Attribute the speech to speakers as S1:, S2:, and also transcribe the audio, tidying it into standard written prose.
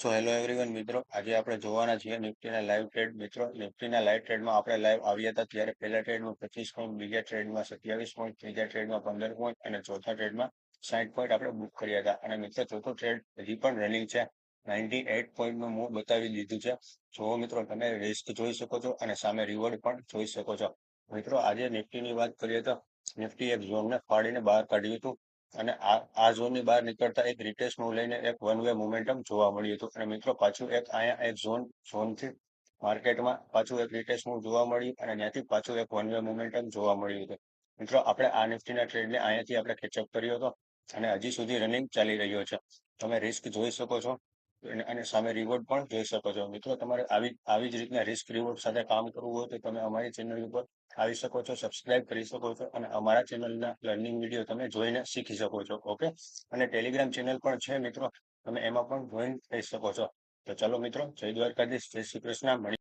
S1: So hello everyone મિત્રો, આજે આપણે જોવાના છીએ નિફ્ટીના લાઈવ ટ્રેડ. મિત્રો, નિફ્ટીના લાઈવ ટ્રેડમાં આપણે લાઈવ આવ્યા હતા ત્યારે પહેલા ટ્રેડમાં 25 પોઈન્ટ, બીજા ટ્રેડમાં 27 પોઈન્ટ, ત્રીજા ટ્રેડમાં 15 પોઈન્ટ અને ચોથા ટ્રેડમાં 60 પોઈન્ટ આપણે બુક કર્યા હતા. અને મિત્રો, ચોથો ટ્રેડ હજી પણ રનિંગ છે. 98 પોઈન્ટનું મૂવ બતાવી દીધું છે. જો મિત્રો, તમે રિસ્ક જોઈ શકો છો અને સામે રિવોર્ડ પણ જોઈ શકો છો. મિત્રો, આજે નિફ્ટીની વાત કરીએ તો નિફ્ટી એક ઝોનને ફાડીને બહાર કાઢ્યું હતું અને આ ઝોનની બહાર નીકળતા એક રિટેસ્ટ મૂવ લઈને એક વન વે મોમેન્ટમ જોવા મળ્યું હતું. અને મિત્રો, પાછું એક અહીંયા એક ઝોનથી માર્કેટમાં પાછું એક રિટેસ્ટ મૂવ જોવા મળ્યું અને ત્યાંથી પાછું એક વન વે મોમેન્ટમ જોવા મળ્યું હતું. મિત્રો, આપણે આ નિફ્ટીના ટ્રેડને અહીંયાથી આપણે કેચઅપ કર્યો હતો અને હજી સુધી રનિંગ ચાલી રહ્યો છે. તમે રિસ્ક જોઈ શકો છો અને સામે રિવોર્ડ પણ જોઈ શકો છો. મિત્રો, તમારે આવી જ રીતના રિસ્ક રિવોર્ડ સાથે કામ કરવું હોય તો તમે અમારી ચેનલ ઉપર આવી શકો છો, સબસ્ક્રાઇબ કરી શકો છો અને અમારા ચેનલના લર્નિંગ વિડીયો તમે જોઈને શીખી શકો છો. ઓકે, અને ટેલિગ્રામ ચેનલ પણ છે મિત્રો, તમે એમાં પણ જોઈન થઈ શકો છો. તો ચલો મિત્રો, જય દ્વારકાધીશ, જય શ્રી કૃષ્ણ.